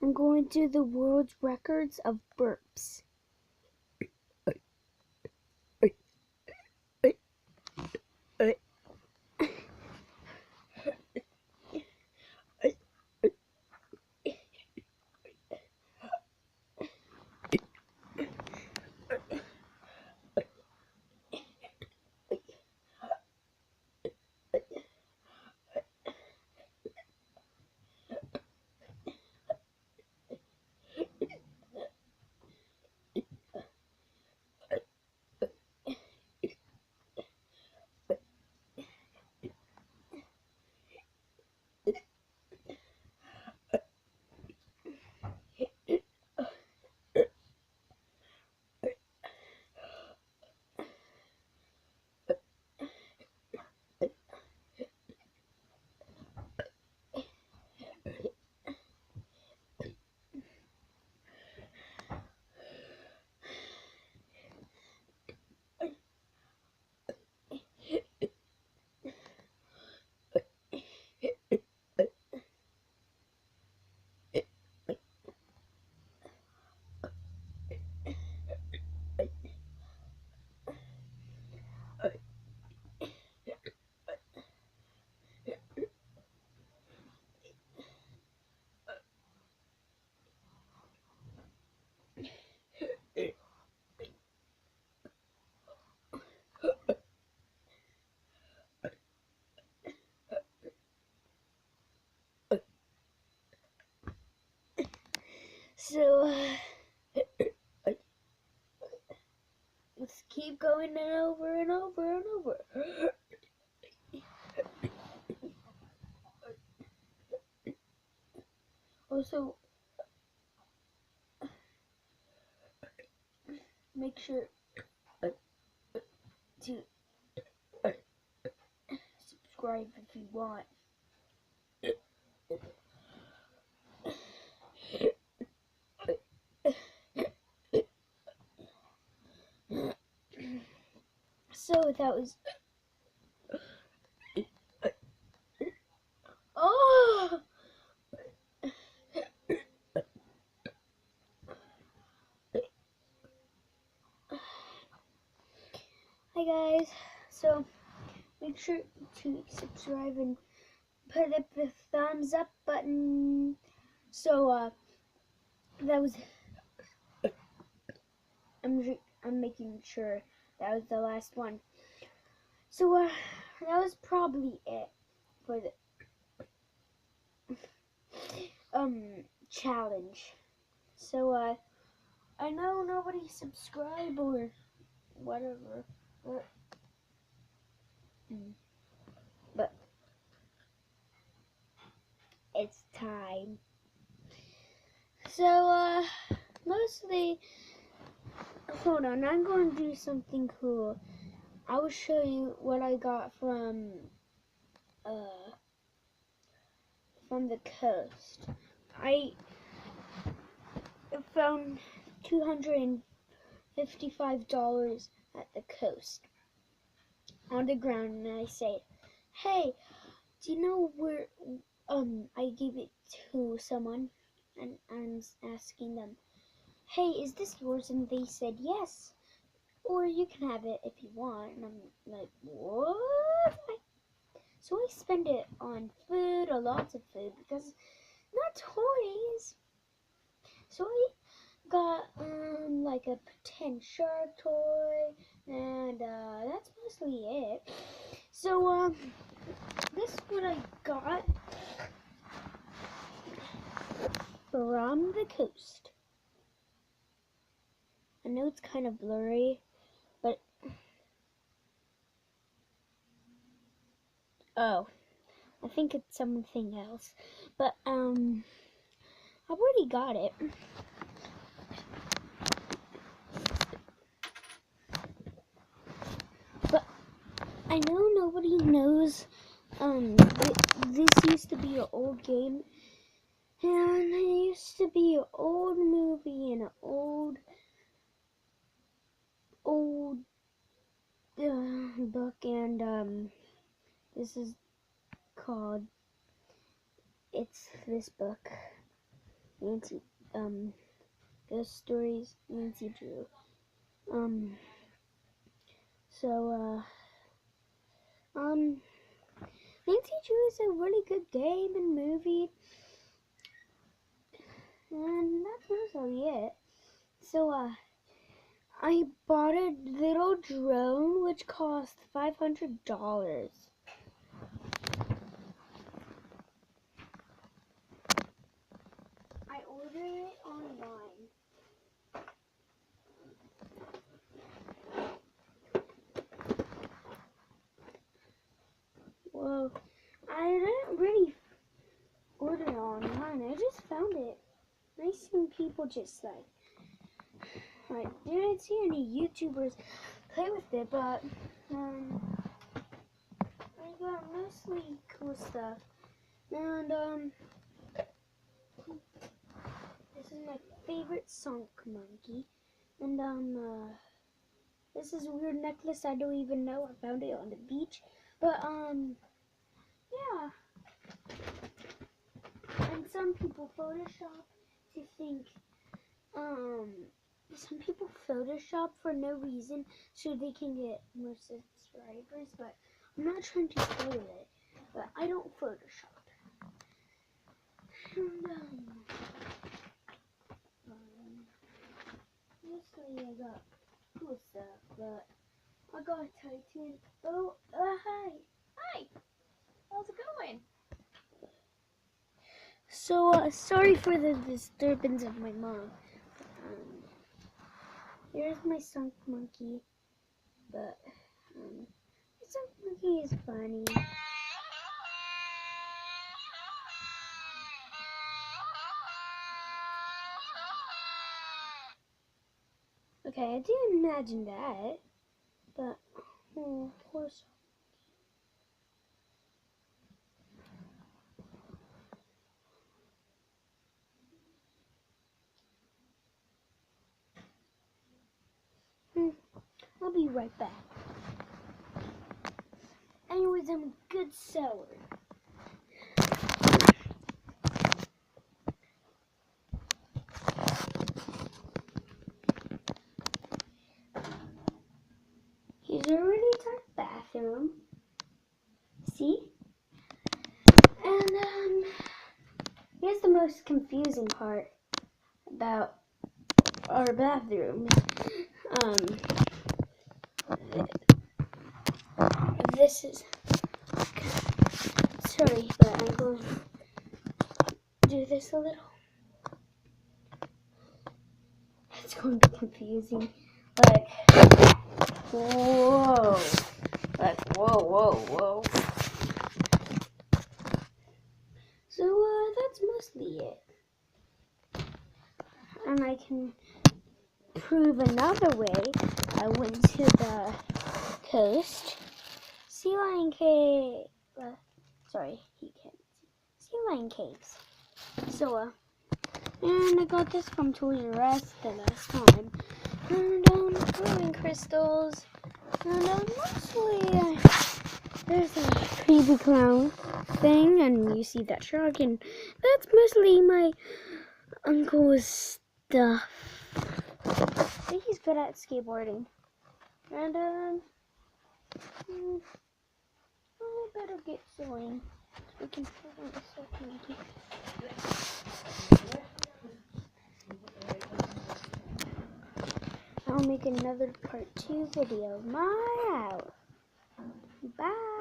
I'm going to do the world's records of burps. So, let's keep going and over and over and over. Also, make sure to subscribe if you want. So that was. Oh! Hi guys. So make sure to subscribe and put up the thumbs up button. So that was. I'm making sure that was the last one. So that was probably it for the challenge. So I know nobody subscribed or whatever, but it's time. So mostly, hold on, I'm going to do something cool. I will show you what I got from the coast. I found $255 at the coast on the ground, and I say, hey, do you know where, I gave it to someone, and I'm asking them, hey, is this yours? And they said, yes, or you can have it if you want. And I'm like, what? So I spend it on food, lots of food, because not toys. So I got like a pretend shark toy, and that's mostly it. So this is what I got from the coast. I know it's kind of blurry, but oh, I think it's something else. But I've already got it. But I know nobody knows. This used to be an old game, and it used to be an old movie and an old book, and this is called. It's this book. Nancy, ghost stories Nancy drew. Nancy Drew is a really good game and movie, and that's mostly it. So, I bought a little drone which cost $500. I ordered it online. Well, I didn't really order it online. I just found it. I seen people just I didn't see any YouTubers play with it, but I got mostly cool stuff. And this is my favorite sunk monkey. And this is a weird necklace. I don't even know. I found it on the beach. But yeah. And some people Photoshop to think some people Photoshop for no reason so they can get more subscribers, but I'm not trying to spoil it, but I don't Photoshop. And mostly I got cool stuff, but I got a Titan. Oh, hi. Hi. How's it going? So, sorry for the disturbance of my mom. Here's my sunk monkey, but the sunk monkey is funny. Okay, I didn't imagine that, but of course. I'll be right back. Anyways, I'm a good seller. Here's a really dark bathroom. See? And here's the most confusing part about our bathroom. This is sorry, but I'm going to do this a little. It's going to be confusing. Like, whoa. Like, whoa. So, that's mostly it. And I can prove another way. I went to the coast. Sea lion cave. Sorry, you can't see. Sea lion caves. So, and I got this from Toys R Us the last time. And, growing crystals. And, mostly, there's a creepy clown thing, and you see that shark, and that's mostly my uncle's stuff. I think he's good at skateboarding. And, I better get sewing. We can put on the sock monkey. I'll make another part 2 video of my house. Bye.